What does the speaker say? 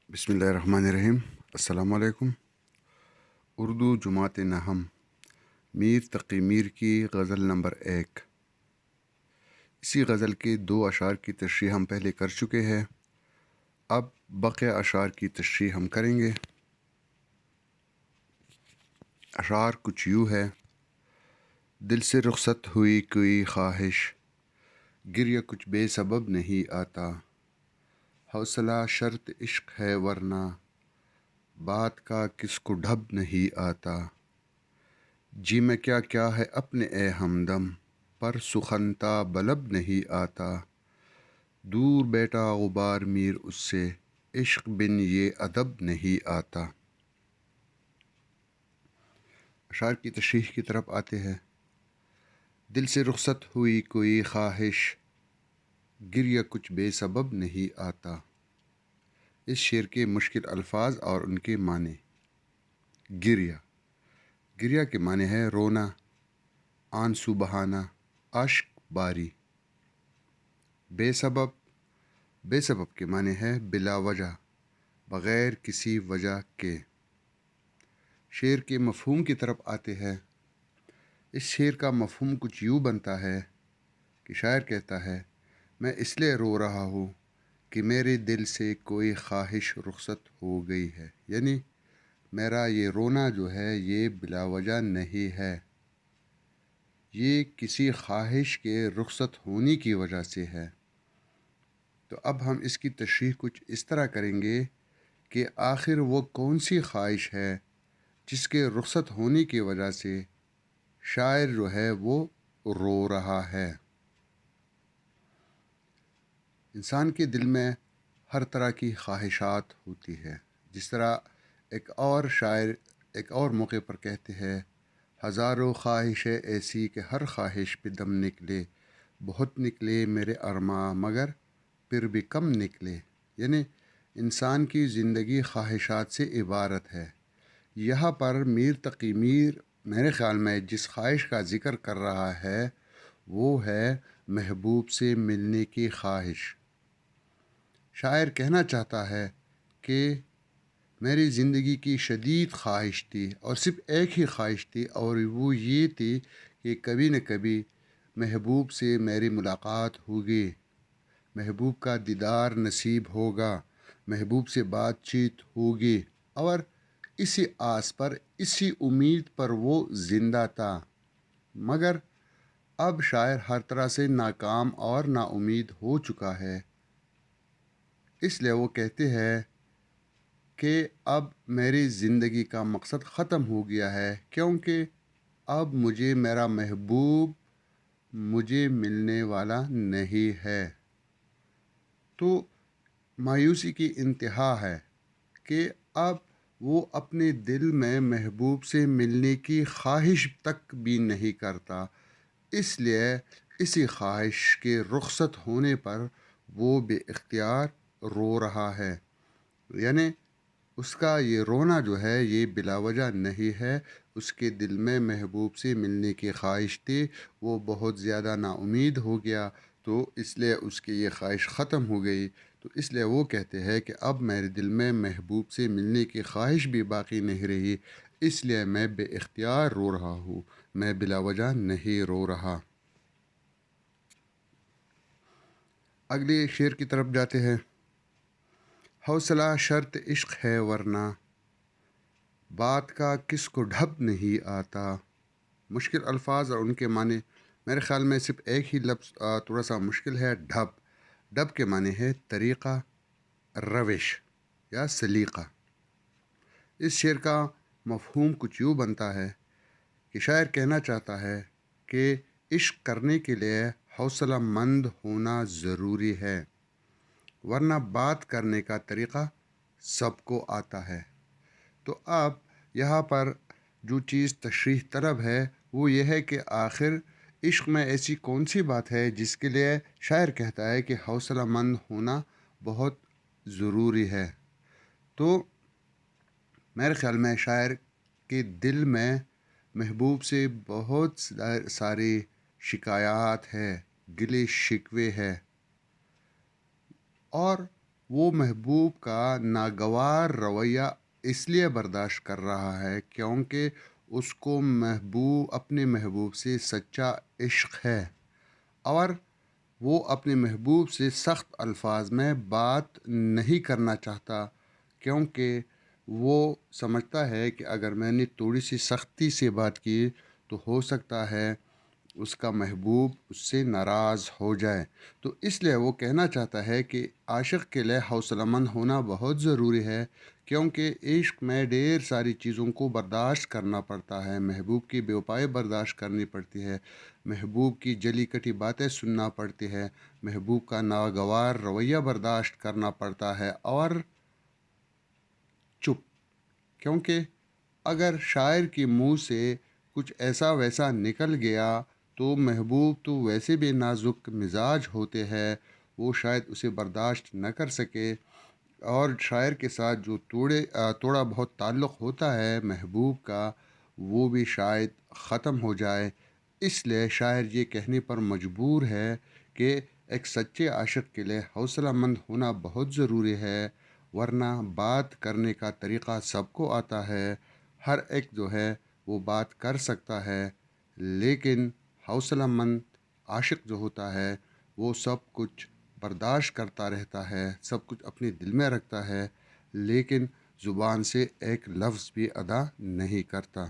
بسم اللہ الرحمن الرحیم۔ السلام علیکم۔ اردو جماعت نہم، میر تقی میر کی غزل نمبر 1۔ اسی غزل کے 2 اشعار کی تشریح ہم پہلے کر چکے ہیں، اب بقیہ اشعار کی تشریح ہم کریں گے۔ اشعار کچھ یوں ہے: دل سے رخصت ہوئی کوئی خواہش، گریہ کچھ بے سبب نہیں آتا، حوصلہ شرط عشق ہے ورنہ بات کا کس کو ڈھب نہیں آتا، جی میں کیا کیا ہے اپنے اے ہمدم، پر سخنتا بلب نہیں آتا، دور بیٹا غبار میر اس سے، عشق بن یہ ادب نہیں آتا۔ اشعار کی تشریح کی طرف آتے ہیں۔ دل سے رخصت ہوئی کوئی خواہش، گریہ کچھ بے سبب نہیں آتا۔ اس شعر کے مشکل الفاظ اور ان کے معنی۔ گریہ، گریہ کے معنی ہے رونا، آنسو بہانا، اشک باری۔ بے سبب، بے سبب کے معنی ہے بلا وجہ، بغیر کسی وجہ کے۔ شعر کے مفہوم کی طرف آتے ہیں۔ اس شعر کا مفہوم کچھ یوں بنتا ہے کہ شاعر کہتا ہے، میں اس لیے رو رہا ہوں کہ میرے دل سے کوئی خواہش رخصت ہو گئی ہے، یعنی میرا یہ رونا جو ہے یہ بلا وجہ نہیں ہے، یہ کسی خواہش کے رخصت ہونے کی وجہ سے ہے۔ تو اب ہم اس کی تشریح کچھ اس طرح کریں گے کہ آخر وہ کون سی خواہش ہے جس کے رخصت ہونے کی وجہ سے شاعر جو ہے وہ رو رہا ہے۔ انسان کے دل میں ہر طرح کی خواہشات ہوتی ہے، جس طرح ایک اور شاعر ایک اور موقع پر کہتے ہیں، ہزاروں خواہشیں ایسی کہ ہر خواہش پہ دم نکلے، بہت نکلے میرے ارماں مگر پھر بھی کم نکلے، یعنی انسان کی زندگی خواہشات سے عبارت ہے۔ یہاں پر میر تقی میر میرے خیال میں جس خواہش کا ذکر کر رہا ہے وہ ہے محبوب سے ملنے کی خواہش۔ شاعر کہنا چاہتا ہے کہ میری زندگی کی شدید خواہش تھی، اور صرف ایک ہی خواہش تھی، اور وہ یہ تھی کہ کبھی نہ کبھی محبوب سے میری ملاقات ہوگی، محبوب کا دیدار نصیب ہوگا، محبوب سے بات چیت ہوگی، اور اسی آس پر، اسی امید پر وہ زندہ تھا۔ مگر اب شاعر ہر طرح سے ناکام اور نا امید ہو چکا ہے، اس لیے وہ کہتے ہیں کہ اب میری زندگی کا مقصد ختم ہو گیا ہے، کیونکہ اب مجھے میرا محبوب مجھے ملنے والا نہیں ہے۔ تو مایوسی کی انتہا ہے کہ اب وہ اپنے دل میں محبوب سے ملنے کی خواہش تک بھی نہیں کرتا، اس لیے اسی خواہش کے رخصت ہونے پر وہ بے اختیار رو رہا ہے، یعنی اس کا یہ رونا جو ہے یہ بلا وجہ نہیں ہے، اس کے دل میں محبوب سے ملنے کی خواہش تھی، وہ بہت زیادہ نا امید ہو گیا، تو اس لیے اس کی یہ خواہش ختم ہو گئی، تو اس لیے وہ کہتے ہیں کہ اب میرے دل میں محبوب سے ملنے کی خواہش بھی باقی نہیں رہی، اس لیے میں بے اختیار رو رہا ہوں، میں بلا وجہ نہیں رو رہا۔ اگلے شعر کی طرف جاتے ہیں۔ حوصلہ شرط عشق ہے ورنہ بات کا کس کو ڈھب نہیں آتا۔ مشکل الفاظ اور ان کے معنی۔ میرے خیال میں صرف ایک ہی لفظ تھوڑا سا مشکل ہے، ڈھب۔ ڈھب کے معنی ہے طریقہ، روش یا سلیقہ۔ اس شعر کا مفہوم کچھ یوں بنتا ہے کہ شاعر کہنا چاہتا ہے کہ عشق کرنے کے لیے حوصلہ مند ہونا ضروری ہے، ورنہ بات کرنے کا طریقہ سب کو آتا ہے۔ تو اب یہاں پر جو چیز تشریح طلب ہے وہ یہ ہے کہ آخر عشق میں ایسی کون سی بات ہے جس کے لیے شاعر کہتا ہے کہ حوصلہ مند ہونا بہت ضروری ہے۔ تو میرے خیال میں شاعر کے دل میں محبوب سے بہت ساری شکایات ہے، گلے شکوے ہے، اور وہ محبوب کا ناگوار رویہ اس لیے برداشت کر رہا ہے کیونکہ اس کو اپنے محبوب سے سچا عشق ہے، اور وہ اپنے محبوب سے سخت الفاظ میں بات نہیں کرنا چاہتا، کیونکہ وہ سمجھتا ہے کہ اگر میں نے تھوڑی سی سختی سے بات کی تو ہو سکتا ہے اس کا محبوب اس سے ناراض ہو جائے۔ تو اس لیے وہ کہنا چاہتا ہے کہ عاشق کے لیے حوصلہ مند ہونا بہت ضروری ہے، کیونکہ عشق میں ڈھیر ساری چیزوں کو برداشت کرنا پڑتا ہے، محبوب کی بے وفائی برداشت کرنی پڑتی ہے، محبوب کی جلی کٹی باتیں سننا پڑتی ہے، محبوب کا ناگوار رویہ برداشت کرنا پڑتا ہے، اور چپ، کیونکہ اگر شاعر کے منہ سے کچھ ایسا ویسا نکل گیا تو محبوب تو ویسے بھی نازک مزاج ہوتے ہیں، وہ شاید اسے برداشت نہ کر سکے، اور شاعر کے ساتھ جو تھوڑا بہت تعلق ہوتا ہے محبوب کا، وہ بھی شاید ختم ہو جائے۔ اس لیے شاعر یہ کہنے پر مجبور ہے کہ ایک سچے عاشق کے لیے حوصلہ مند ہونا بہت ضروری ہے، ورنہ بات کرنے کا طریقہ سب کو آتا ہے، ہر ایک جو ہے وہ بات کر سکتا ہے، لیکن حوصلہ مند عاشق جو ہوتا ہے وہ سب کچھ برداشت کرتا رہتا ہے، سب کچھ اپنے دل میں رکھتا ہے، لیکن زبان سے ایک لفظ بھی ادا نہیں کرتا۔